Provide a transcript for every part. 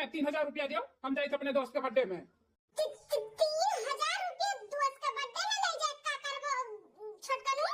मैं 3000 रुपया दियो, हम जाए अपने दोस्त के बर्थडे में। 3000 रुपया दोस्त के बर्थडे में ले जाए का करबो छोटकनू?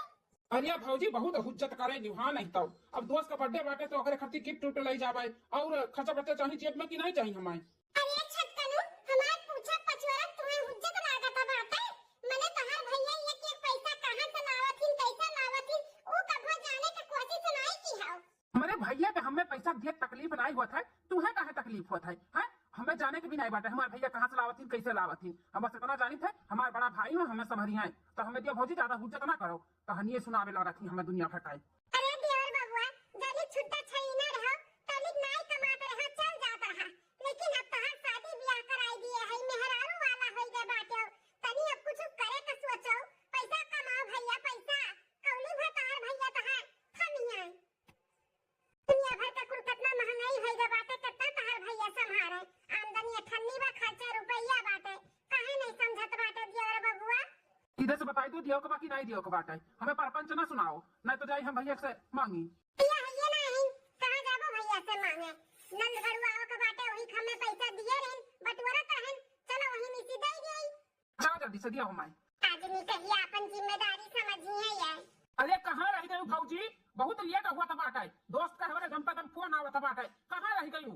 अरे भौजी बहुत हुज्जत करे हाँ नहीं तो अब दोस्त का बर्थडे बाटे तो अगर खातिर गिफ्ट उफ्ट ले जावे और खर्चा बर्चा चाहिए जेब में कि नहीं चाहिए हमें। अरे छोटकनू हमार पूछा पछवारा तुम्हें हुज्जत लागत बाटे। मने तहार भैया ये के पैसा कहां से लावथिन कैसे लावथिन ऊ कभो जाने के कोशिश नहीं की हाउ। हमारे भैया के हमें पैसा दिए तकलीफ नहीं हुआ था, तुम्हें काहे तकलीफ हुआ था? हैं हमें जाने के भी नहीं बाटे हमारे भैया कहाँ से लावथिन कैसे लावथिन, हम बस इतना जानी थे हमारे बड़ा भाई हो हमें समझिए तो हमें दिया भौजी ज्यादा हुज्जत ना करो, कहानी सुनावे लगा थी हमें दुनिया भटकाई। अरे देवर बाबूआ जली छुट्टा छई ना रहो तलिक नाई कमात रहा चल जात रहा, लेकिन अब तहार शादी ब्याह कराई दिए है मेहरारू वाला होई गए बाटे तनी अब कुछ करे का सोचो पैसा कमाओ भैया पैसा कौली भर तहार भैया तहार खमिया दुनिया भर का कुल कितना महंगाई होई गए बाटे कितना तहार भैया संभारे आमदनी अठन्नी बा खर्चा रुपया बाटे काहे नहीं समझत बाटे देवर बाबूआ। इधर से बताई दो दियो के बाकी नहीं दियो के बाटे हमें परपंच ना सुनाओ नहीं तो जाई हम भैया से मांगी। ये नहीं कहां जाबो भैया से मांगे नंद गड़ुआओ के बाटे वही हमें पैसा दिए रहन बटवरत रहन चलो वही मिसी दे गई। चलो जल्दी से दिया हो माई आदमी कहिए अपन जिम्मेदारी समझिए यार। अरे कहाँ रह गई भौजी बहुत लेट हुआ था बाटे दोस्त का हमारे दम पे दम फोन आवा था बाटे कहाँ रह गई?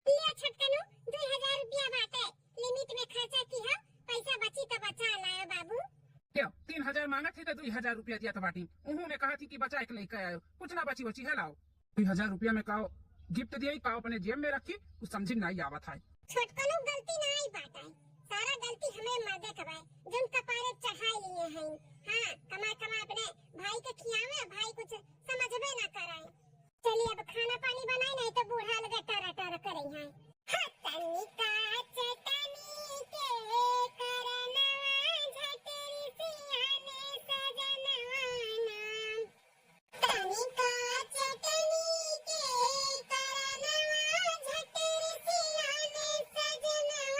लिया छोटकनू 2000 रुपया बाटे लिमिट में खर्चा की है पैसा बची तो बचा लायो बाबू। क्यों 3000 मांगा थी तो 2000 रुपया दिया था बाटी उन्होंने कहा थी कि बचा के लेकर आयो कुछ ना बची बची है लाओ 2000 रुपया में कहो गिफ्ट दिया कहो अपने जेब में रखी कुछ समझ नहीं आवा था। छोटकनू गलती नहीं बाटे सारा गलती हमें मर्दे कबाए जोन कपारे चढ़ाई लिए हैं। हाँ कमा अपने भाई के खियावे भाई कुछ समझबे ना कराए। चलिए अब खाना पानी बनाए नहीं तो बूढ़ा लगा टर टर करे हैं। हतनी का चटनी के करनवा झटरी सियाने सजनवा नाम तनी का चटनी के करनवा झटरी सियाने सजनवा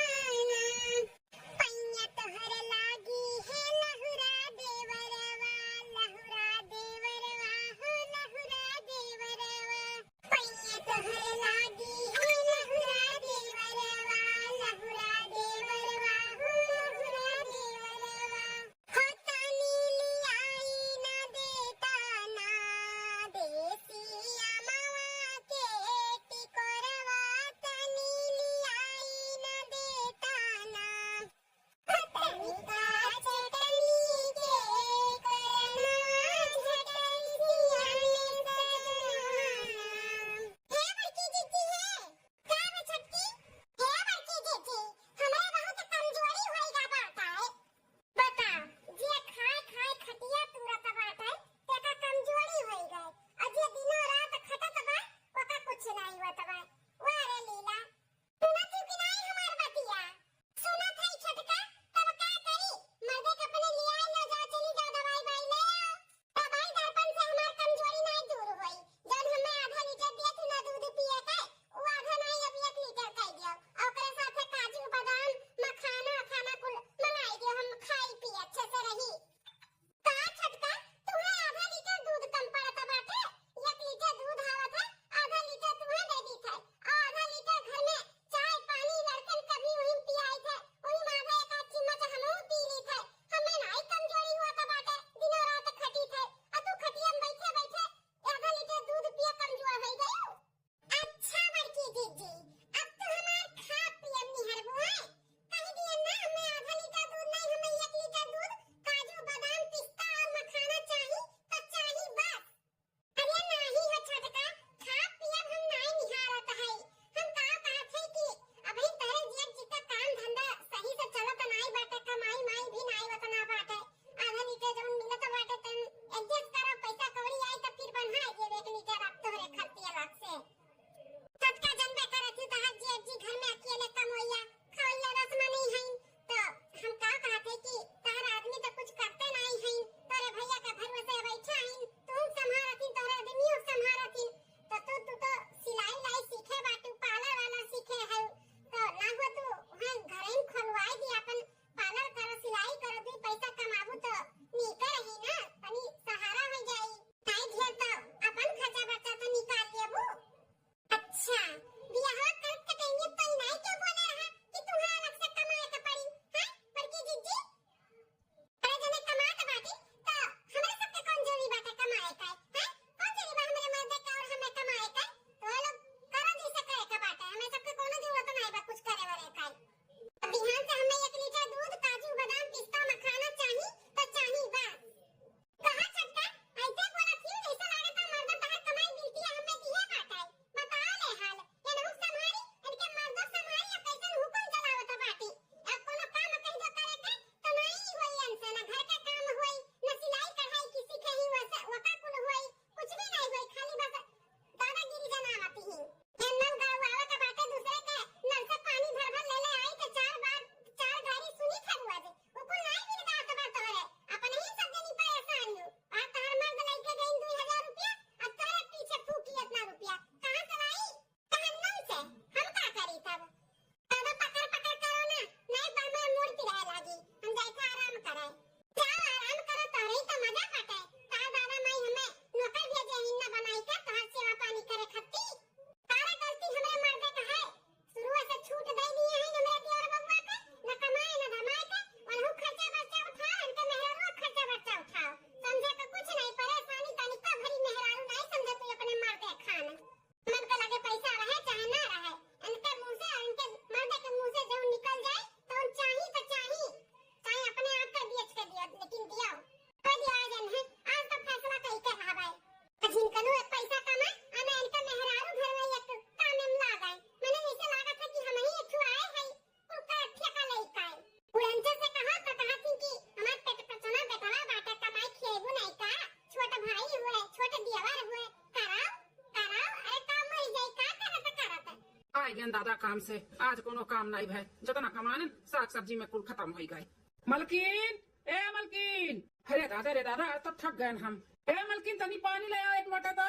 आई गए दादा काम से, आज कोनो काम नहीं भय, जितना कमाने साग सब्जी में कुल खत्म हो गए। मलकिन, ए मलकिन, अरे दादा आज तो थक गए हम। ए मलकिन तनी पानी ले आओ एक लोटा तो।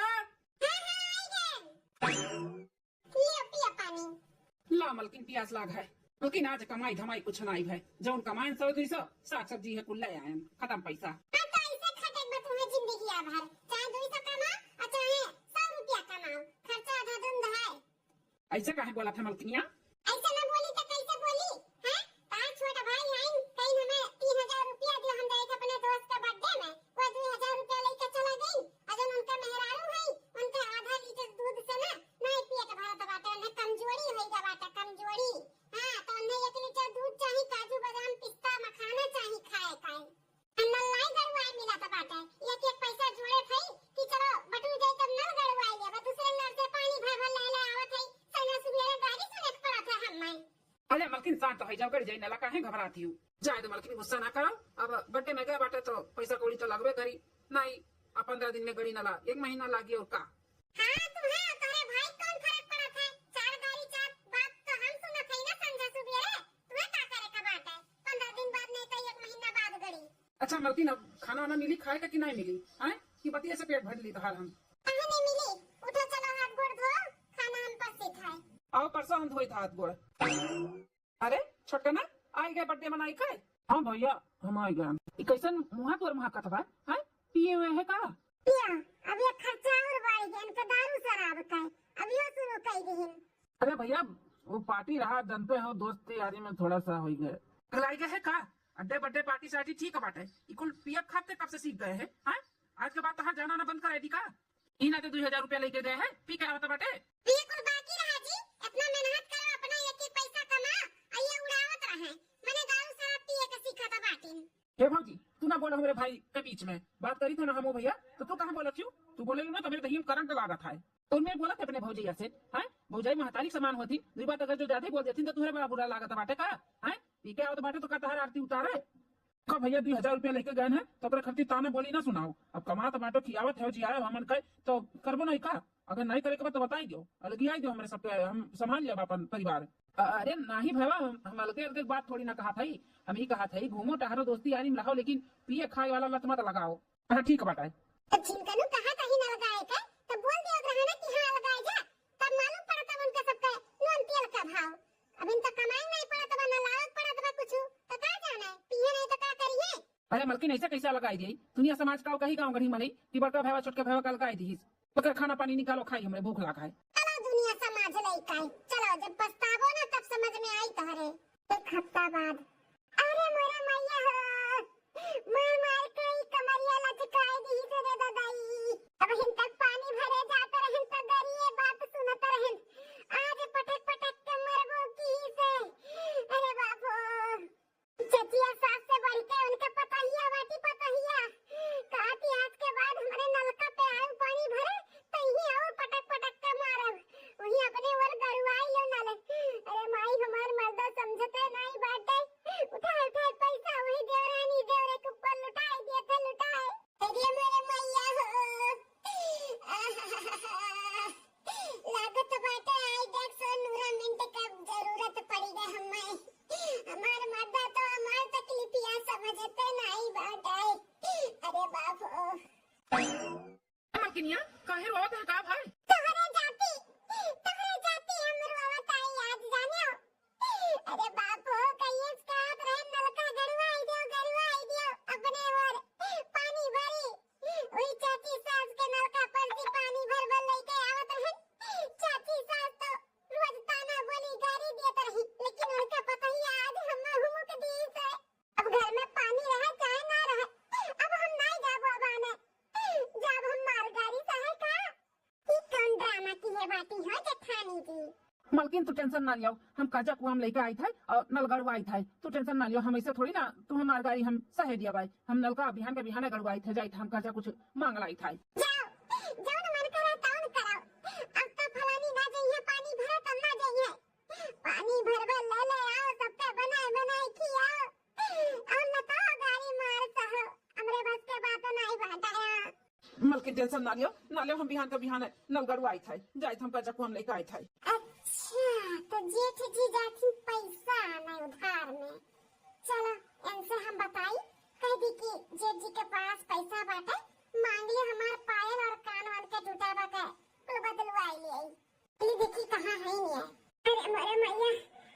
पिया पानी। ला मलकिन प्यास लाग है। मलकिन आज कमाई धमाई कुछ नहीं है, जौन कमाए 100-200 साग सब्जी है कुल ले आए, खत्म पैसा। हाँ तो ऐसे खटे बस तुम्हें जिंदगी भर, चाहे 200 कमाओ और चाहे 100 रुपया कमाओ, खर्चा आधा धुंध है। ऐसे काहे बोला था मलकिनिया? ऐसे न बोली तो कैसे बोली हैं? तार छोटा भाई है, कहीं हमें 3000 रुपया दिया, हम गए थे अपने दोस्त के बर्थडे में, वो 2000 रुपया लेके चला गई। अजन उनका मेहरारू है, उनके आधा लीटर दूध से ना नहीं पिए के भरत बाटे, उन्हें कमजोरी होई गा बाटे, कमजोरी। हां तो उन्हें 1 लीटर दूध चाहिए, काजू बादाम पिस्ता मखाना चाहिए खाए। नल्लाई गड़वाई मिला था बाटे, एक पैसा जोड़े थे कि चलो बटू जाए तब नल गड़वाई ले, दूसरे नल से पानी भर भर ले आवत है। सना सुबेरे गाड़ी सुने पड़ा था हमें। अरे मलकिन शांत हो जाओ, गड़ जाई न लगा है, घबराती हूँ। जाए तो मलकिन गुस्सा ना करो, अब बर्थडे में गए बाटे तो पैसा कौड़ी तो लगबे करी। नहीं अब 15 दिन में गड़ी न ला, 1 महीना लागी और का। हां तुम्हें तोरे भाई कौन फर्क पड़ा था, 4 गाड़ी 4 बात तो हम सुनत है ना संजा सुबेरे। तुम्हें का करे का बात है, 15 दिन बाद नहीं तो 1 महीना बाद गड़ी। अच्छा मलकिन अब खाना वाना मिली खाए का कि नहीं मिली है कि बतिया से पेट भर ली तो हाल हम। कहां नहीं मिली, उठो चलो हाथ गोड़ धो, खाना हम पसी खाए। आओ परसों हम धोई था हाथ गोड़। अरे छोटका ना आई गए बर्थडे मनाई खाए। हाँ भैया हम आई गए। कैसन मुहा तोर मुहा कथबा है, पिए हुए है का? पिया अब ये खर्चा और बढ़ गया, इनका दारू शराब का अभी वो शुरू कर दिहिन। अरे भैया वो पार्टी रहा, जानते हो दोस्त यारी में थोड़ा सा हो गए। लाई गए है का अड्डे बड्डे पार्टी शार्टी ठीक बाटे, इकुल पिया खाते कब से सीख गए हैं? आज के बाद तो हर जाना ना बंद करे दी का। इना तो 2000 रुपया लेके गए हैं, पी के आवत बाटे। पिए कुल बाकी रहा जी, अपना मेहनत करो, अपना एक पैसा कमा, ये उड़ावत रहे। मैंने दारू शराब पिए के सीखा था बाटी। हे भौजी तू ना बोला हमारे भाई के बीच में बात करी था ना हम भैया, तो तू कहाँ बोला क्यों? तू बोलेगी ना तो मेरे दही में करंट लागत है। तो मैं बोला था अपने भौजैया से, है भौजाई महतारी समान होती, दूसरी बात अगर जो ज्यादा बोल देती तो तुम्हारे बड़ा बुरा लागत बाटे का है। पी के आओ तो बाटे तो का तहार आरती उतारे का भैया 2000 रुपया लेके गए हैं तो अपने खर्ची ताने बोली ना सुनाओ। अब कमा तो बाटो खियावत है जी आयो हमन कहे तो करबो नहीं का, अगर नहीं करे के बाद तो बताई दो, अलग ही आई दो हमारे सबके, हम संभाल लिया अपन परिवार। अरे नहीं भैया हम अलग बात थोड़ी ना कहा था, हम ही कहा था घूमो टहरो दोस्ती यारी में लगाओ, लेकिन पिए खाए वाला लत मत लगाओ। हाँ ठीक बात है। तो चिंकनू कहा था ही ना लगाए थे, तो बोल दिया रहा ना कि हां लगाए जा, तब मालूम पड़ा तब उनका सबका नून तेल का भाव। अब इनका कमाई नहीं पड़ा तब ना लावत पड़ा तब कुछ तो का जाना है, पिए नहीं तो का करिए। अरे मलकिन ऐसा कैसा लगाई दी, दुनिया समाज का कहीं गाँव गढ़ी मनी कि बड़का भैया छोटका भैया का लगाई दी, तो खाना पानी निकालो खाई, हमें भूख लगा है। चलो दुनिया समाज लइकाई, चलो जब पछतावो ना तब समझ में आई तोहरे। 1 हफ्ता बाद अरे मोरा मैया हो, मार मार के कमरिया लचकाई दी से रे दादाई। अब हिन तक पानी भरे जाता रहन तो गरिए बात सुनत रहन, आज पटक पटक के मरबो की से। अरे बाबू चचिया सास से बढ़ के उनके पतहिया बाटी पतहिया कहती आज के बाद हमारे नलका पे आए पानी भरे तो ही और पटक पटक के मारब, वही अपने वर गड़वाई लो नल। अरे माई हमार मर्दा समझते नहीं बाटे, उठाए उठाए पैसा वही देवरानी देवरे के ऊपर लुटाए दिए थे लुटाए। अरे मेरे मैया हो लागत बाटे आई देख सो नूरा मिनट का जरूरत पड़ी गई हमें, हमार मर्दा तो हमार तकलीफिया समझते नहीं बाटे। अरे बाप मलकिनिया काहे रोत है का भाई? तोहरे जाती हमर आवत आई आज जाने हो। अरे बाप हो कहिए स्टाफ रहे नलका गड़वाई दियो अपने और पानी भरी, वही चाची सास के नलका पर से पानी भर भर लेके आवत रहे। चाची सास तो रोज ताना बोली गारी देत रही, लेकिन उनका पता ही आज हम हुमुक दी से। अब घर में पानी रहे चाहे ना रहे, अब हम नहीं जाबो बाने, जब हम मार गाड़ी सहे का ई कौन ड्रामा की है बाती हो जेठानी जी। मलकिन तू टेंशन ना लियो, हम काजा कुआ हम लेके आई थे और नल गड़वाई थे, तू टेंशन ना लियो, हम ऐसे थोड़ी ना तू हमार गाड़ी हम सहे दिया भाई, हम नलका बिहान के बिहाने गड़वाई थे जाई थे, हम काजा कुछ मांग लाई थे। जाओ न मन करे ताउन कराओ, अब तो फलानी ना जइए पानी भरे तब ना जइए, पानी भर भर ले आओ सबके बनाए खियाओ और बताओ गाड़ी मार सहो, हमरे बस के बात नहीं बाटा। मलकिन टेंशन ना लियो हम बिहान के बिहाने नल गड़वाई थे जाई थे, हम काजा कुआ हम लेके आई थे। अच्छा जेठ जी जाती पैसा नहीं उधार में। चलो इनसे हम बताई कह दी कि जेठ जी के पास पैसा बाटे, मांग लियो हमार पायल और कान वान के टूटावा के तो बदलवाई ले। ये देखी कहाँ है ये। अरे मोरे मैया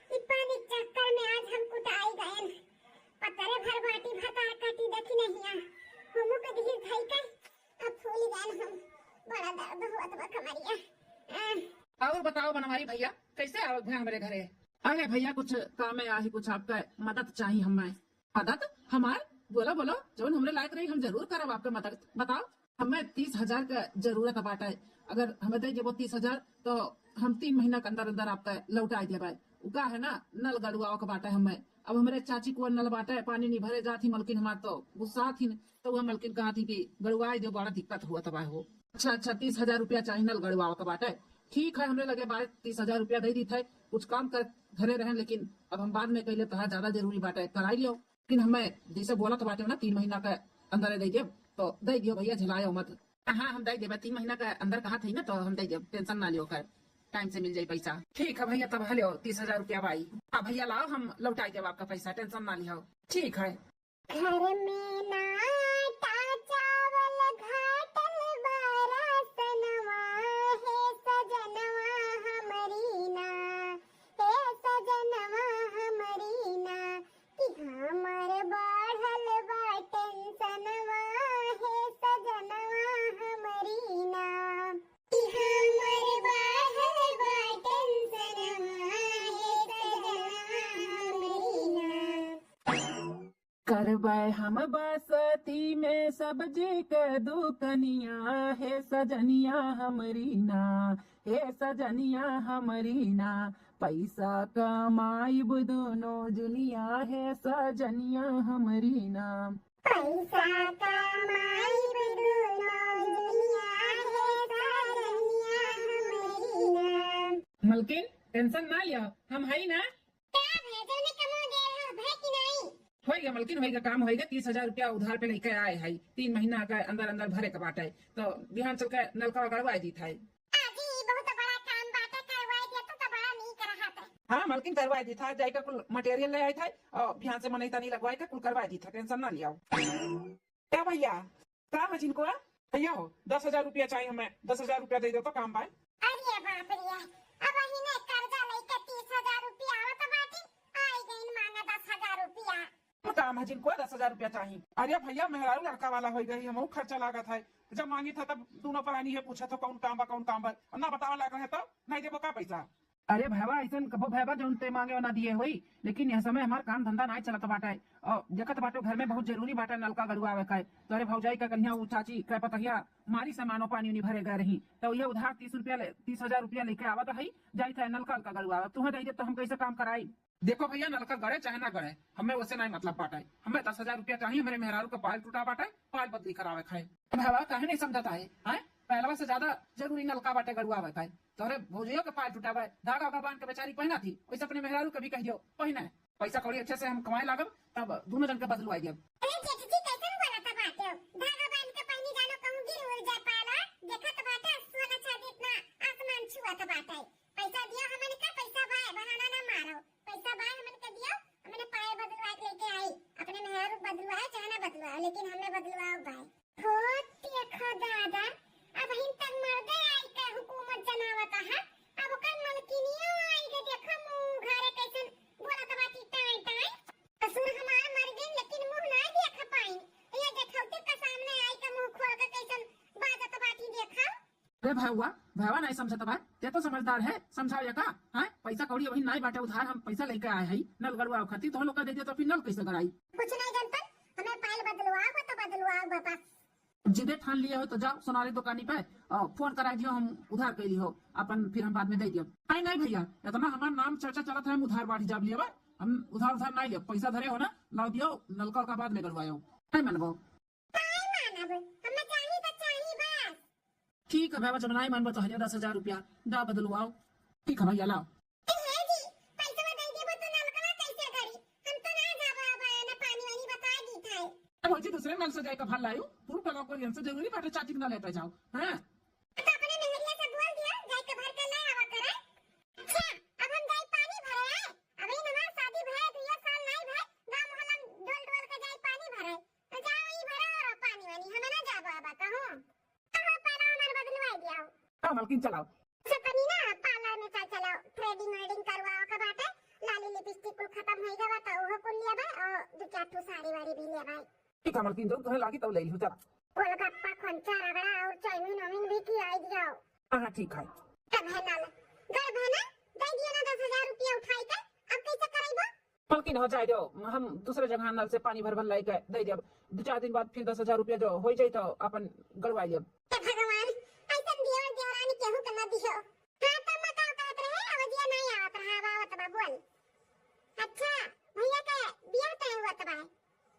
ई पानी चक्कर में आज हम कुटाई गए। पतरे भर बाटी भता काटी देखी नहीं आ हमो के दिही खाई के अब फूल गए हम। बड़ा दर्द हुआ तो कमरिया। और बताओ बनवारी भैया कैसे आओ हमारे घरे? अरे भैया कुछ काम में आई, कुछ आपका मदद चाहिए हमें। मदद हमार? बोलो बोलो, जब हमरे लायक रही हम जरूर करब आपका मदद। बताओ। हमें 30,000 का जरूरत बाटे। अगर हमें दे देबो 30,000 तो हम 3 महीना के अंदर अंदर आपका लौटा देबे। उका है ना नल गड़ुआ के बाटे हमें। अब हमारे चाची को नल बाटे पानी नहीं भरे जाती मलकिन हमार तो गुस्सा थी, तो वह मलकिन कहा थी कि गड़ुआ दो, बड़ा दिक्कत हुआ तबाह हो। अच्छा 30,000 रुपया चाहिए नल गड़ुआ के बाटे। ठीक है हमने लगे बात 30,000 रुपया दे दी थे, कुछ काम कर घरे रहे, लेकिन अब हम बाद में कहले तो ज्यादा जरूरी बाटे कराई लियो। लेकिन हमें जैसे बोला तो बाटे ना 3 महीना के अंदर दे दियो, तो दे दियो भैया, झलायो मत। हाँ हम दे देबे, 3 महीना के अंदर कहा थी ना, तो हम दे देब, टेंशन ना लियो, कर टाइम से मिल जाये पैसा। ठीक है भैया तब हलो 30,000 रुपया भाई। हाँ भैया लाओ हम लौटाई देब आपका पैसा, टेंशन ना लियो। ठीक है। घर में नाटा चावल घाटल बरसनवा है सजनवा हमरी ना, है सजनवा हमरी ना कि हमर बढ़ल बा टेंशनवा है सजनवा हमरी ना कि हमर बढ़ल बा टेंशनवा है सजनवा हमरी ना। करबै हम बसती में सब्जी के दुकनिया, हे सजनिया हमरी ना, हे सजनिया हमरी ना, पैसा कमाईब दोनों जुनिया, हे सजनिया हमरी ना। पैसा कमाई दोनों दुनिया है सजनिया हमरी ना। मलकिन टेंशन ना लिया, हम है ना। क्या भेजो ने कमो दे रहा भै कि नहीं? होएगा मलकिन होएगा, काम होएगा। 30,000 रुपया उधार पे लेके आए है, 3 महीना के अंदर अंदर भरे के बाटे, तो बिहान चल के नलका गड़वा दी था। आजी बहुत बड़ा काम बाटे करवाई दिया तो बड़ा नहीं कर रहा था। हाँ मलकिन करवा दी था, जाकर कुल मटेरियल ले आए थे और बिहान से मनई तनी लगवाए के कुल करवा दी था, टेंशन ना लिया। क्या भैया काम है जिनको भैया हो 10,000 रुपया चाहिए हमें, 10,000 रुपया दे दो तो काम पाए। अरे बाप रे, अब ही ने कर्जा लेके 30,000 रुपया आवत बाटी, आई गई मांगा 10,000 रुपया। तो काम है जिनको 10,000 रुपया चाहिए। अरे भैया मेहरारू लड़का वाला हो गई, हम खर्चा लागत है, जब मांगी था तब दोनों प्राणी है पूछा तो कौन काम बा कौन काम बा, ना बतावा लगा है तो नहीं देबो का पैसा। अरे भैया ऐसा कबो भैया जो ते मांगे ना दिए हुई, लेकिन यह समय हमार काम धंधा नहीं चलत बाटे और देखत बाटे घर में बहुत जरूरी बाटे नलका गड़ुआ आवे का। तो अरे भौजाई का कन्या उ चाची कह पतहिया मारी से मानो पानी उनी भरे गए रही, तो ये उधार 30,000 रुपया लेके आवत है, जाई था नलका का गड़ुआ तुम्हें दे दे तो हम कैसे काम कराई। देखो भैया नलका गड़े चाहे ना गड़े हमें वैसे नहीं मतलब बाटे, हमें 10,000 रुपया चाहिए, मेरे मेहरारू का पायल टूटा बाटे, पायल बदली करावे खाए। भैया कहे नहीं समझता है पहलवा से ज्यादा जरूरी नलका बाटे गड़ुआ है, तो अरे भौजियों के पायल टूटा धागा उगा बांध के बेचारी पहना थी, वैसे अपने मेहरारू के भी कह दियो पहना है, पैसा कौड़ी अच्छे से हम कमाए लागब तब दोनों जन के बदलवाई दियो। अरे जेठ जी कैसन बोलत बाटे हो, धागा बांध के पहनी जानो कहूं गिर उड़ जाए पाला, देखत बाटे सोना चांदी इतना आसमान छुअत बाटे। पैसा दियो हमन का, पैसा भाई बहाना ना मारो, पैसा भाई हमन के दियो, हमने पाए बदलवा के लेके आई, अपने मेहरारू बदलवाए चाहे ना बदलवाए लेकिन हमें बदलवाओ भाई। होती दादा अब हिन तक मर्दे आई के हुकूमत जनावत है, अब कर मलकिनियो आई के देखो मुंह घरे कैसन बोलत बाटी टाई टाई। असुर हमार मर गई लेकिन मुंह नहीं देख पाई, ये देखौते के सामने आई के मुंह खोल के कैसन बाजत बाटी देखा। अरे भाई नहीं समझता भाई, ते तो समझदार है, समझाओ ये का है, पैसा कौड़ी अभी नहीं बाटे उधार हम पैसा लेके आए हैं नल गड़वा खाती, तो हम लोग का दे दियो तो फिर नल कैसे गड़ाई। कुछ नहीं जनपन, हमें पायल बदलवाओ तो बदलवाओ बाबा। जिदे ठान लिए हो तो जाओ सोनारी दुकानी पे और फोन करा दियो, हम उधार कैली हो अपन, फिर हम बाद में दे दियो। नहीं भैया इतना हमारा नाम चर्चा चलत है, हम उधार बाटी जाब लिए हम उधार नहीं लियो, पैसा धरे हो ना लाओ दियो, नलका का बाद में गड़वाओ नहीं मनबो। हमें चाहिए तो चाहिए बस। ठीक है भैया जब नहीं मनबो तो 10,000 रुपया जा बदलवाओ। ठीक है भैया लाओ। दूसरे नल से जाकर भर लायो, तुम कलो को से जरूरी बाटे चाची के ना लेते जाओ हैं। तो अपने मेहरिया से बोल दिया जाके भर के ले आवा करे। अच्छा अब हम जाई पानी हाँ मलकिन चलाओ। तनी ना पार्लर में चलो थ्रेडिंग वेडिंग करवाओ का बात है। लाली लिपस्टिक कुल खत्म हो गया बा तो वो कुल लिया बा और दो चार ठो साड़ी वाड़ी भी लिया बा। ठीक है मलकिन, जो तुम्हें लागी तो ले लो चला। गोलगप्पा खंचा रगड़ा और चाउमीन वाउमीन भी खिलाई दियो। हाँ ठीक है। तब है नाल घर बना दे दियो ना 10,000 रुपया उठाई के। अब कैसे कराइबो? मलकिन हो जाए दो, हम दूसरे जगह नल से पानी भर भर लाई के दे देब। 2-4 दिन बाद फिर 10,000 रुपया जो हो जाए तो अपन गड़वा लेब। हे भगवान ऐसन दियो देवरानी केहू के न दियो। हां तो मकाओ कहत रहे अवजिया नहीं आवत रहा आवत बा बोल। अच्छा भैया के बियाह तय हुआ बा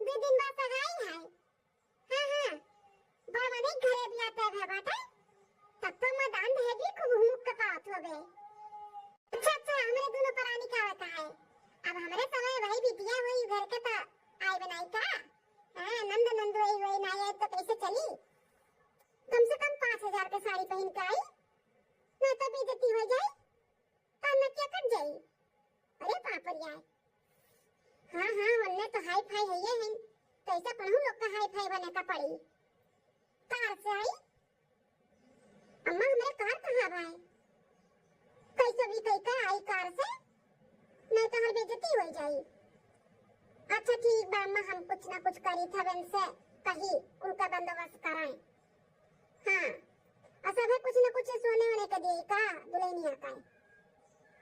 2 दिन बाद सगाई है। हां हां बड़ा नहीं घरे बियाह तय है बाटे। तब तो मैदान भेजी खूब हुक के पावत होबे। अच्छा अच्छा हमरे दोनों परानी का होता है। अब हमारे समय वही बिटिया हुई घर के तो आई बनाई का। हां नंद नंद वही ना आए तो कैसे चली? कम से कम 5,000 के साड़ी पहन के आई ना तो बेइज्जती हो जाए तो न क्या कट जाए। अरे पापड़िया हाँ हाँ वन्ने तो हाई फाई है ये हैं तो ऐसा पढ़ू लोग का हाई फाई बने का पड़ी। कार से आई अम्मा हमारे कार कहाँ भाई? कैसे भी कहीं का आई कार से नहीं तो हर बेइज्जती हो जाए। अच्छा ठीक बा अम्मा हम कुछ ना कुछ करी था बन से कहीं उनका बंदोबस्त कराएं। हाँ असब है कुछ न कुछ सोने होने के दिए का दुल्हनिया का।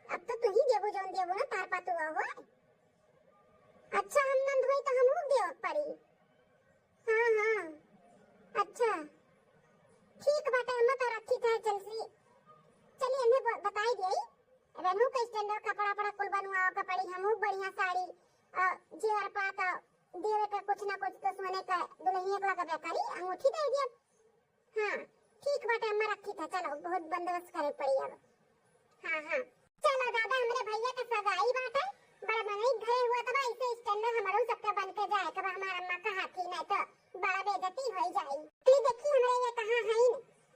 अब तो तू ही देबो जोन देबो ना तार पातू हो। अच्छा हम नंद हुई तो हम लोग देव पड़ी। हाँ हाँ अच्छा ठीक बात है मत रखी था चलसी। चलिए हमें बताई दिए रेनू का स्टैंडर्ड कपड़ा पड़ा कुल बनवाओ का पड़ी। हम बढ़िया साड़ी जेवर पाता देवे का कुछ ना कुछ तो सोने का दुल्हनिया का लगा करी अंगूठी दे दिया। हाँ ठीक बात अम्मा रखी था। चलो बहुत बंदोबस्त करे पड़ी अब। हाँ हाँ चलो दादा हमरे भैया का सगाई बात है बड़ा मनई घरे हुआ तब ऐसे स्टैंडर्ड हमारो सबका बन के जाए कब हमारा अम्मा का हाथी नहीं तो बड़ा बेइज्जती हो जाए। तो देखी हमरे ये कहां है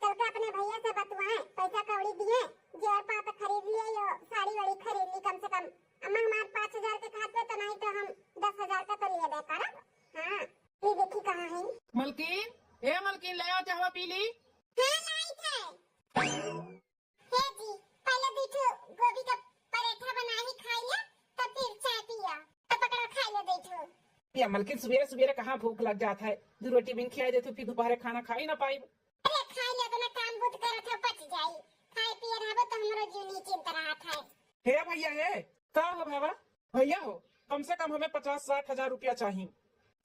कल का अपने भैया से बतवाए पैसा कौड़ी दिए जेवर पाता खरीद लिए यो साड़ी वाड़ी खरीद ली कम से कम। अम्मा हमारे 5,000 के खाते तो नहीं तो हम 10,000 का तो लिए दे करब। हाँ ये देखी कहां है मलकिन ए मलकिन ले आओ चाहवा पी ली। हाँ लाई थे। हे जी पहले बीठो गोभी का पराठा बना ही खा लिया तब फिर चाय पिया तब पकड़ खा ले बैठो। या मलकिन सवेरे सवेरे कहाँ भूख लग जाता है। 2 रोटी बिन खिया देते फिर दोपहर खाना खा ही ना पाई। अरे खा लिया तो मैं काम बुत करत हो पच जाई। खाए पिए रहबो तो हमरो जीवनी चिंता रहत है। हे भैया हे का हो बाबा भैया हो कम से कम हमें 50-60 हजार रुपया चाहिए।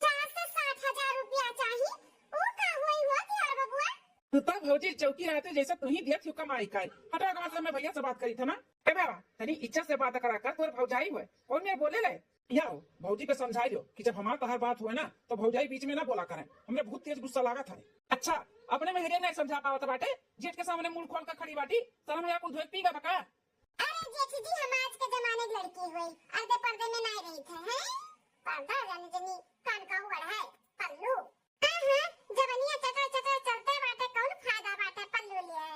60,000 रुपया चाहिए ओ का होई हो दिया बबुआ। तो तब भौजी चौकी रहते जैसे तू ही दिया थी कमाई का हटा गवा से मैं भैया से बात करी था ना। ए बाबा तनी इच्छा से बात करा कर तोर भौजाई हुए और मैं बोले ले या हो भौजी को समझाई दो कि जब हमार तहार बात हुए ना तो भौजाई बीच में ना बोला करें। हमने बहुत तेज गुस्सा लगा था। अच्छा अपने में नहीं समझा पावत बाटे जेठ के सामने मुंह खोल कर खड़ी बाटी सर में आपको धोए पीगा बका। अरे जेठी जी हम आज के जमाने की लड़की हुई अर्धे पर्दे में नहीं रही थे हैं पर्दा जाने जनी कान का हुआ है पल्लू। हां हां जवनिया चटर चटर चलते बाटे कौन फायदा बाटे पल्लू लिए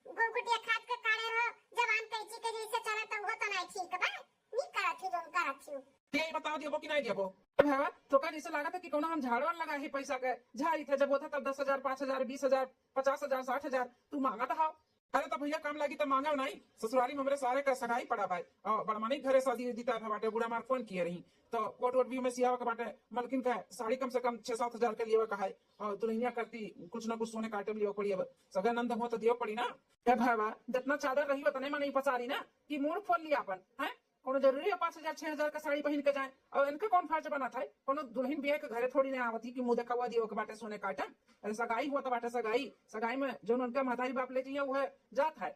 गोगुटिया खाद के काड़े रहो जवान कैची के जैसे चला तो वो तो नहीं ठीक बा नी करत जो करत छु। ये बता दियो कि नहीं दियो बाबा तो का जैसे लगा था कि कोनो हम झाड़वान लगा है पैसा के झाड़ी थे जब होता तब 10,000 5,000 20,000 50,000 60,000 तू मांगा था। अरे तो भैया काम लगी तो मांगा नहीं ससुराली में हमारे सारे का सगाई पड़ा भाई और बड़मनी घरे शादी जीता था बाटे बुढ़ा मार फोन किए रही तो कोट वोट भी हमें सियावा के बाटे मलकिन का साड़ी कम से कम 6-7 हजार के लिए कहा है और दुल्हनिया करती कुछ ना कुछ सोने का आइटम लियो पड़ी अब सगा नंद हो तो दियो पड़ी ना। क्या भावा जितना चादर रही उतने में नहीं पसारी ना कि मूड खोल लिया अपन है कोनो जरूरी है 5,000-6,000 का साड़ी पहन के जाए और इनका कौन फर्ज बना था कोनो दुल्हन बियाह के घरे थोड़ी ना आवती कि मुंह देखा दियो के बाटे सोने का आइटम। अरे सगाई हुआ तो बाटे सगाई में जो उनका महतारी बाप ले चाहिए वो जात है।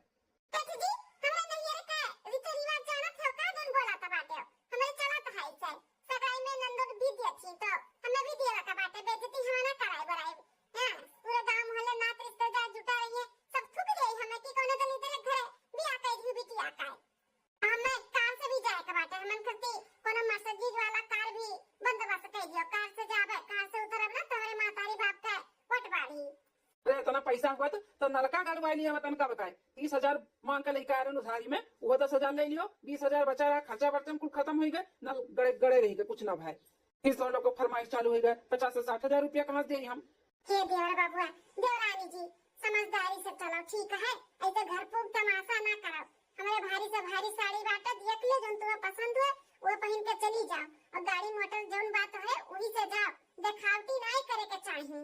चाची जी हमरा नैयर का रीति रिवाज जानत हो का दोन बोला था बाटे हमरे चलत है से सगाई में नंदन भी दिया थी तो हमें भी दिया का बाटे बेइज्जती हमारा कराए बराए। हां पूरे गांव मोहल्ले नात रिश्तेदार जुटा रही है सब थूक गई हमें कि कोनो दली तेरे घरे बियाह कर दी बिटिया का हमें कार से भी जाए का बाटे हमन करती कोनो मस्जिद वाला कार भी बंदोबस्त कर दियो कार से जाबे कार से उतरब ना तोरे मातारी बाप का पटवाड़ी। अरे इतना पैसा हुआ तो नलका गड़वा लिया वतन का बताए 30,000 मांग के लेकर आए उधारी में वो 10,000 ले लियो 20,000 बचा रहा खर्चा बर्तन कुल खत्म हो गए नल गड़े गड़े रही गए कुछ ना भाई। इस लोग को फरमाइश चालू हो गए 50 से 60 हजार रुपया कहाँ दे हम। हे देवरा बाबुआ देवरानी जी समझदारी से चलो, ठीक है? ऐसे घर फूक तमाशा ना करो। हमारे भारी से भारी साड़ी बाटा देख ले, जो तुम्हें पसंद है वो पहन के चली जाओ, और गाड़ी मोटर जौन बात है वही से जाओ, दिखावटी नहीं करे के चाहिए।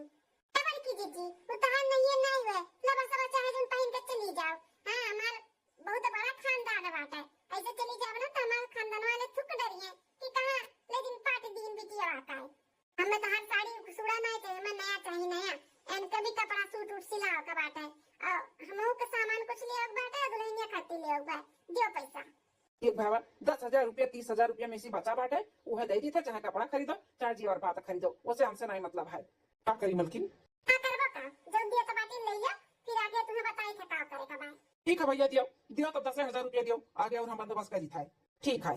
खबर की जीजी उतार नहीं है, नहीं हुए लबा सब चाहे जौन पहन के चली जाओ। हां हमार बहुत बड़ा खानदान बाटा है, ऐसे चली जाओ ना तो हमारे खानदान वाले थुक डरिए कि कहां लेकिन पार्टी दिन बिटिया आता है। हमें तो हर साड़ी सुड़ा नहीं चाहिए, हमें नया चाहिए, नया। एन कभी कपड़ा सूट उट सिलाओ का बात है, और हमहू के सामान कुछ ले के बात है, दुल्हनिया खाती ले के बात दियो पैसा। एक भावा 10,000 रुपया 30,000 रुपया में से बचा बाटे, वह दे दी था, चाहे कपड़ा खरीदो चाहे जीवर बात खरीदो, उसे हमसे नहीं मतलब है। क्या करी मलकिन? का करबो का जब दियो तो बाटी ले लियो, फिर आगे तुम्हें बताई था का करे का बात। ठीक है भैया, दियो दियो तो 10,000 रुपया दियो, आगे और हम बंदोबस्त करी था। ठीक है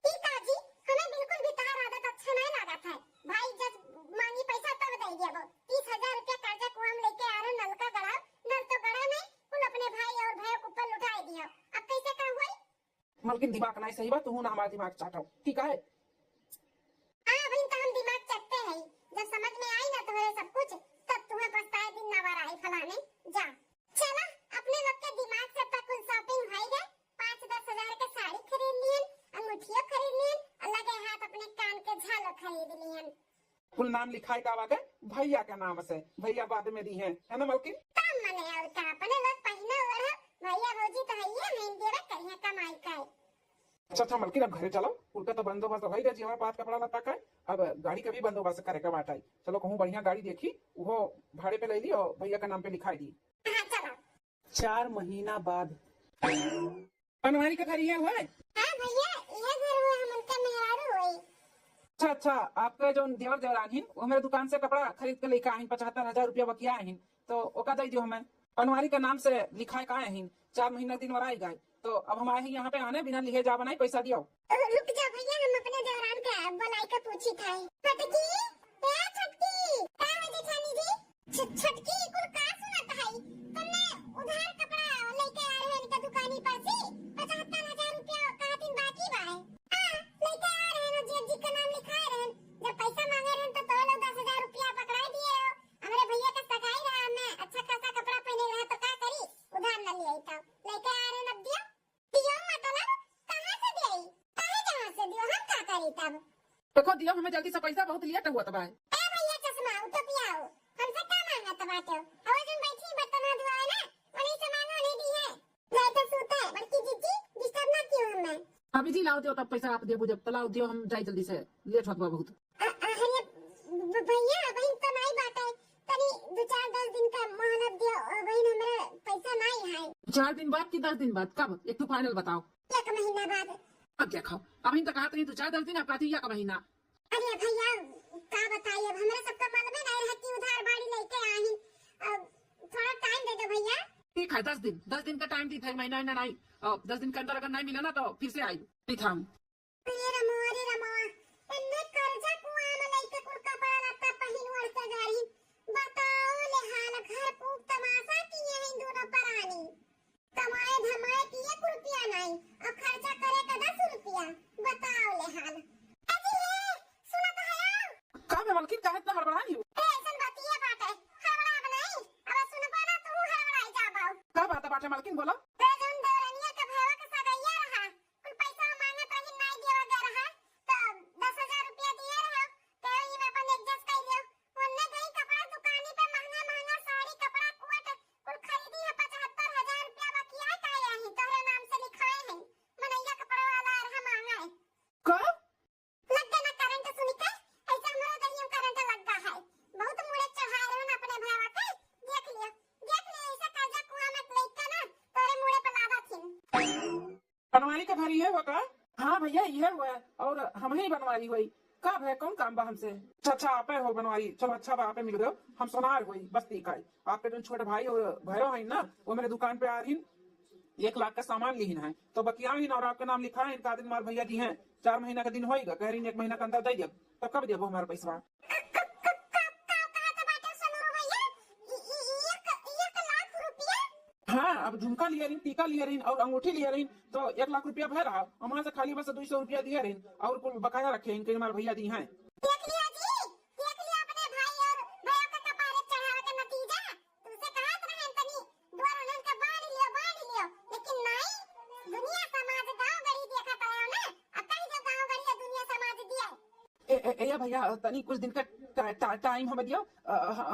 ठीक है जी, हमें बिल्कुल भी तहार आदत अच्छा नहीं लगा था। भाई जब मांगी पैसा तब दे दिया, वो 30,000 रुपया कर्जा को हम लेके आ रहे, नल का गड़ा, नल तो गड़ा नहीं, कुल अपने भाई और भाई को ऊपर लुटाई दिया। अब कैसे का हुई? मलकिन दिमाग नहीं सही बात, तू ना हमारा दिमाग चाटो, ठीक है? हां भाई तो हम दिमाग चटते हैं, जब समझ में आई ना तुम्हारे सब कुछ, तब तुम्हें पछताए दिन ना वार आई फलाने। जा चला अपने लोग के दिमाग से तक कुल शॉपिंग हो गए, 5-10 हजार के साड़ी खरीद लिए, अंगूठियां खरीद लिए, अलग हाथ अपने कान के झालो खरीद लिए। कुल नाम लिखाई का आगे भैया के नाम से, भैया बाद में दी है ना मलकिन? तब मने और का अपने लोग पहने ओढ़े, भैया भौजी तो है ये नहीं देवे करिए कमाई का। अच्छा मलकिन, अब घरे चलो, उनका तो बंदोबस्त हो गया जी, हमारे पास कपड़ा लता का। अब गाड़ी का भी बंदोबस्त करे का बात है, चलो कहूँ बढ़िया गाड़ी देखी, वो भाड़े पे ले ली और भैया का नाम पे लिखाई दी। हां चलो। 4 महीना बाद बनवारी का घर ये हुआ है? हां भैया ये घर हुआ, हम उनके मेहरारू हुई। अच्छा, आपके जो देवर देवरान वो मेरे दुकान से कपड़ा खरीद के लेके आहिन, 75,000 रुपया बकिया आहिन, तो ओका दे दियो हमें। बनवारी का नाम से लिखाए का आहिन, 4 महीना दिन और आई गए, तो अब हम आए हैं यहाँ पे आने, बिना लिखे जा बनाई पैसा दियो। रुक जा भैया, हम अपने देवरान का बुलाई के पूछी था। छटकी ए छटकी, का है जेठानी जी? छटकी कुल का सुनत है? तुमने उधार कपड़ा लेके आ रहे इनके दुकानी पर से 75,000 रुपया का दिन बाकी बा है। हां लेके आ रहे हैं, जेठ जी का नाम लिखाए रहे, जब पैसा मांगे रहे तो लोग 10,000 रुपया पकड़ा दिए हो। हमारे भैया का सगाई रहा, मैं अच्छा खासा कपड़ा पहने रहा तो का करी, उधार न लिए तो लेके आ रहे, अब दियो दियो मतलब कहां से दे, काहे जहां से दियो, हम का करी तब? देखो दियो हमें जल्दी से, पैसा बहुत लिया हुआ तब है। ए भैया चश्मा उतपिया हो, हमसे का मांगा तो बाटे? हवा जन बैठी बर्तन धोआ है ना, उन्हीं से मांगो, नहीं दी है। नहीं तो सूते बल्कि जीजी डिस्टर्ब ना क्यों हमें। अभी जी लाओ दियो, तब पैसा आप दे बुझे, तलाओ दियो, हम जाए जल्दी से, लेट होत बा बहुत। अरे भैया बहन तो नहीं बाटे, तनी 2-4-10 दिन का मोहलत दियो, बहन हमरे पैसा नहीं है। 4 दिन बाद कि 10 दिन बाद, कब एक तो फाइनल बताओ। 1 महीना बाद। अब क्या खाओ, अभी तक कहा तो 4-10 दिन, अब कहती का महीना। अरे भैया का बताइए, अब हमरा सबका मालूम नहीं रहा कि उधार बाड़ी लेके आई, अब थोड़ा टाइम दे दो भैया। ठीक है 10 दिन का टाइम दी था, महीना नहीं, 10 दिन के अंदर अगर नहीं मिला ना तो फिर से आई नहीं था। अरे रमो इन्ने कर्जा कुआं में लेके कुल कपड़ा लत्ता पहिन ओढ़ के गाड़ी, बताओ ले हाल, घर पूक तमाशा किए हैं दोनों परानी, कमाए धमाए किए कुल रुपया नहीं, और खर्चा करे का 10 रुपया, बताओ ले हाल। अजी है सुना तो है का मैं मलकिन का इतना हड़बड़ाई हूँ? ऐसन बतिया बाटे, हड़बड़ा बनाई, अब सुनबा ना तू हड़बड़ाई जाबो। का बात है बाटे मलकिन, बोलो। जौन देवरनिया के भावा के सगैया रहा, कुल पैसा मांगे तो ही नहीं दिया गया रहा, तो 10,000 रुपया दिए रहो, तो ही में अपन एडजस्ट कर लियो। उन्ने गई कपड़ा दुकानी पे महंगा साड़ी कपड़ा कोट कुल खरीदी है, 75,000 रुपया बाकी आए का यही तोहरे नाम से लिखाए हैं, मनैया कपड़ा वाला रहा मांगा है। का लग गया ना करंट सुन के, ऐसा हमरो दहियों करंट लग गया है, बहुत मुड़े चढ़ाए रहो ना अपने भावा के, देख लियो ऐसा कर्जा कुआं में लेके ना तोरे मुड़े पे लादा थिन। बनवारी का भरी है वो का? हाँ भैया ये हुआ है, और हम ही बनवारी हुई का है, कौन काम बा हमसे? अच्छा आप हो बनवारी, चलो अच्छा बा आप मिल गए, हम सोनार हुई बस्ती का। आपके जो छोटे भाई और भैया है ना, वो मेरे दुकान पे आ रही, 1 लाख का सामान लीन है, तो बकिया ही ना, और आपका नाम लिखा है, इनका दिन मार भैया जी है, 4 महीना का दिन होएगा, कह रही 1 महीना के अंदर दे दियो, तब कब देबो हमारा पैसा? हाँ अब झुमका लिया रही, टीका लिया रही और अंगूठी लिया रही, तो 1 लाख रुपया भर रहा, हमारे से खाली बस 200 रुपया दिया रही, और कुल बकाया रखे इनके हमारे भैया दी हैं। देख लिया जी, देख लिया अपने भाई और भैया का कपारे चढ़ावे का नतीजा, तुमसे कहा था ना ए भैया तनी कुछ दिन का टाइम हमें दियो,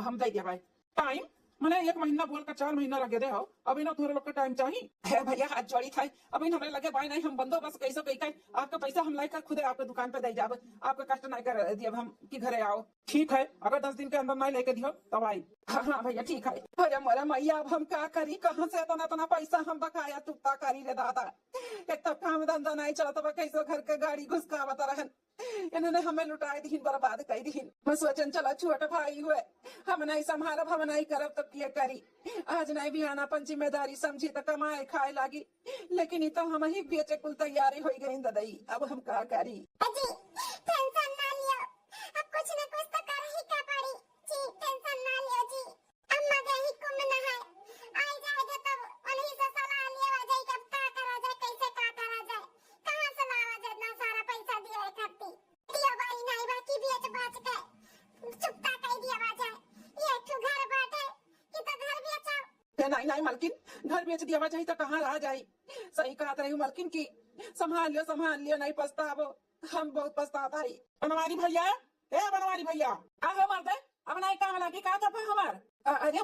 हम दे दिया भाई टाइम। मैंने 1 महीना बोल कर 4 महीना लगे दे हो, अभी ना थोड़े लोग का टाइम चाहिए है भैया। हाथ जोड़ी था अभी हमें लगे भाई नहीं हम बंदोबस्त कैसे कही आपका पैसा हम लाकर खुद आपके दुकान पे दे जाब, आपका कष्ट नहीं कर दिया हम कि घरे आओ। ठीक है अगर 10 दिन के अंदर नहीं लेके दियो तब आई। हाँ भैया ठीक है। अरे मोरा मैया अब हम क्या करी, कहाँ से इतना इतना पैसा हम बकाया चुकता करी रे दादा। एक तो काम धंधा नहीं चलता, कैसे घर के गाड़ी घुसकावत रहन, इन्होंने हमें लुटाए दीन बर्बाद कर दीन। बस वचन चला छोटे भाई हुए हम नहीं संभालब हम नहीं करब तब किए करी। आज नहीं भी आना अपन जिम्मेदारी समझी तो कमाए खाए लागी, लेकिन तो हम ही बेचे कुल तैयारी हो गई ददई, अब हम क्या करी। अजी टेंशन ना लियो, अब कुछ न कुछ तो कर ही का पड़ी जी, टेंशन ना लियो जी। अम्मा गई कुम न है आई जाएगा तब उन्हीं से सलाह लिया जाए कब का करा जाए कैसे का करा जाए, कहां से लावा जाए इतना सारा पैसा दिया इकट्ठी दिया भाई नहीं बाकी बेच बाच के चुपता कह दिया जाए। ये तो घर बाटे कि तो घर बेचो। नहीं नहीं मालकिन घर बेच दिया चाहिए तो कहाँ रह जाए। सही कहा रही मालकिन की संभाल लियो नहीं पछतावो, हम बहुत पछताता है। बनवारी भैया ए बनवारी भैया आहो मर्दे अब नहीं कहाँ लगी का था हमार। अरे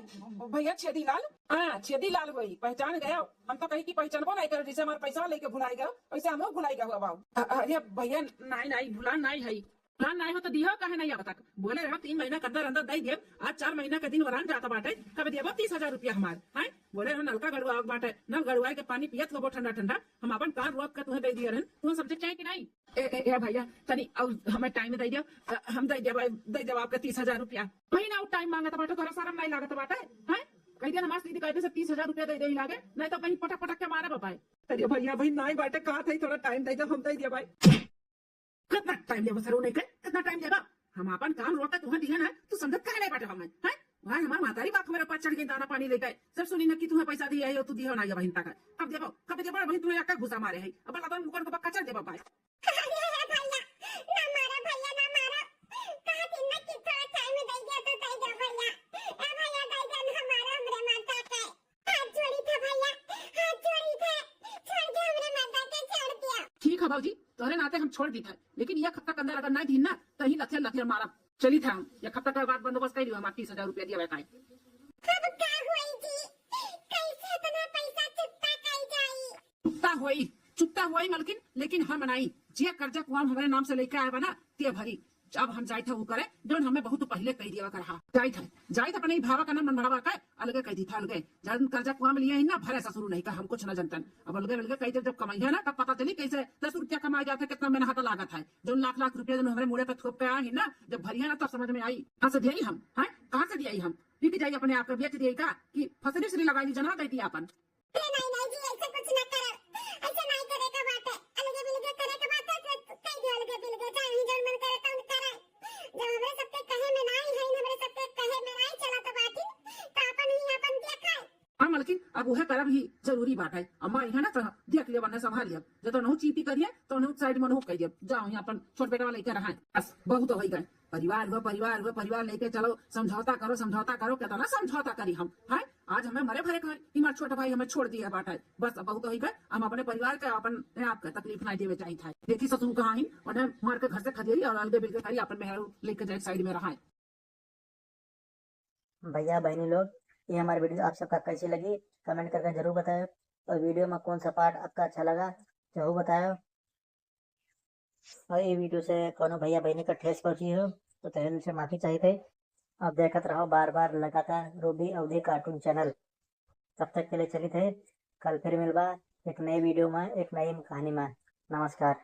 भैया छेदी लाल, हाँ छेदी लाल वही पहचान गए। हम तो कहीं की पहचानबो नहीं कर, जैसे हमारे पैसा लेके भुलाई गए वैसे हम भुलाई गए बाबू। अरे भैया नहीं नहीं भुला नहीं है, प्लान नहीं हो तो दिया कहे नहीं अब तक बोले रहो 3 महीना के अंदर अंदर दे दे। आज 4 महीना के दिन वरान जाता बाटे कब दिया 30,000 रुपया हमार है। बोले रहो नलका गड़वा बाटे, नल गड़वा के पानी पियत हो ठंडा ठंडा, हम अपन कार रोक के तुम्हें दे दिया रहन, तुम्हें सब्जेक्ट चाहिए कि नहीं। ए भैया तनी हमें टाइम दे दियो, हम दे देव आपके 30,000 रुपया। महीना टाइम मांगता बाटे तोरा शर्म नहीं लागत बाटे है। कही दिया हमारे दीदी कहते 30,000 रुपया दे लागे नहीं तो कहीं पटक पटक के मारे बापाए। अरे भैया भाई नहीं बाटे कहा था थोड़ा टाइम दे दो, हम दे दिया भाई। कितना टाइम लेगा सर नहीं कितना टाइम लेगा, हम अपन काम रोक तुम्हें दिया ना तू समझत कहे नहीं बाटे हमें है। वहाँ हमारे मातारी बात मेरे पास चढ़ गई दाना पानी लेकर सब सुनी ना कि तुम्हें पैसा दिया है तू दिया ना बहन तक कब देबो कब देबो बहन तुम्हें आकर घुसा मारे है अब लगा मुकर को पक्का चल देबो भाई। ठीक है भाजी तोरे नाते हम छोड़ दी था, लेकिन यह खत्ता अंदर अगर नहीं दी ना तो ही लथे लथे मारा चली था हम यह खत्ता के बाद बंदोबस्त कर दियो हमारे 30,000 रुपया दिया बैठा है। चुकता हुई मालकिन, लेकिन हम नहीं जे कर्जा कुआम हमारे नाम से लेके आए बना ते भरी अब हम जाए थे वो करे जो हमें बहुत पहले कह दिया कर जाए थे अपने भावा का नाम मन भावा का अलगे कह दी था अलगे जब कर्जा कुआम लिया है ना भरे ससुर नहीं का हम कुछ न जनतन अब अलगे अलगे कही जब कमाई है ना तब पता चली कैसे 10 रुपया कमाया जाता है कितना मेहनत लागत है जो लाख रुपया जो हमारे मुड़े पे थोप के आए ना जब भरिया ना तब समझ में आई कहाँ से दिया हम है कहाँ से दिया हम बिक जाइए अपने आप बेच दिए का कि फसली से लगाई जना दे दिया अपन। मालकिन अब वह करब ही जरूरी बात है अम्मा है ना तो देख लिया वरना संभाल लिया जो तो नहु चीपी करिए तो नहु साइड में नहु कह दिया जाओ यहाँ अपन छोट बेटा लेकर रहा बस बहुत हो गए परिवार लेके चलो समझौता करो कहता ना समझौता करी हम है आज हमें मरे भरे घर हमारे छोटा भाई हमें छोड़ दिया बात है बस बहुत हो गए हम अपने परिवार के अपन आपका तकलीफ नहीं देवे चाहिए था देखी ससुर कहाँ ही उन्हें मार के घर से खदेरी और अलगे बिलके करी अपन मेहरू लेकर जाए साइड में रहा है। भैया बहनी लोग ये हमारी वीडियो आप सबका कैसी लगी कमेंट करके जरूर बताएं और वीडियो में कौन सा पार्ट आपका अच्छा लगा जरूर बताएं और ये वीडियो से कोनो भैया बहनी का ठेस पहुंची हो तो तहे दिल से माफी चाहिए थे। अब देखते रहो बार लगातार रूबी अवधि कार्टून चैनल। तब तक के लिए चली थे कल फिर मिलवा एक नई वीडियो में एक नई कहानी में। नमस्कार।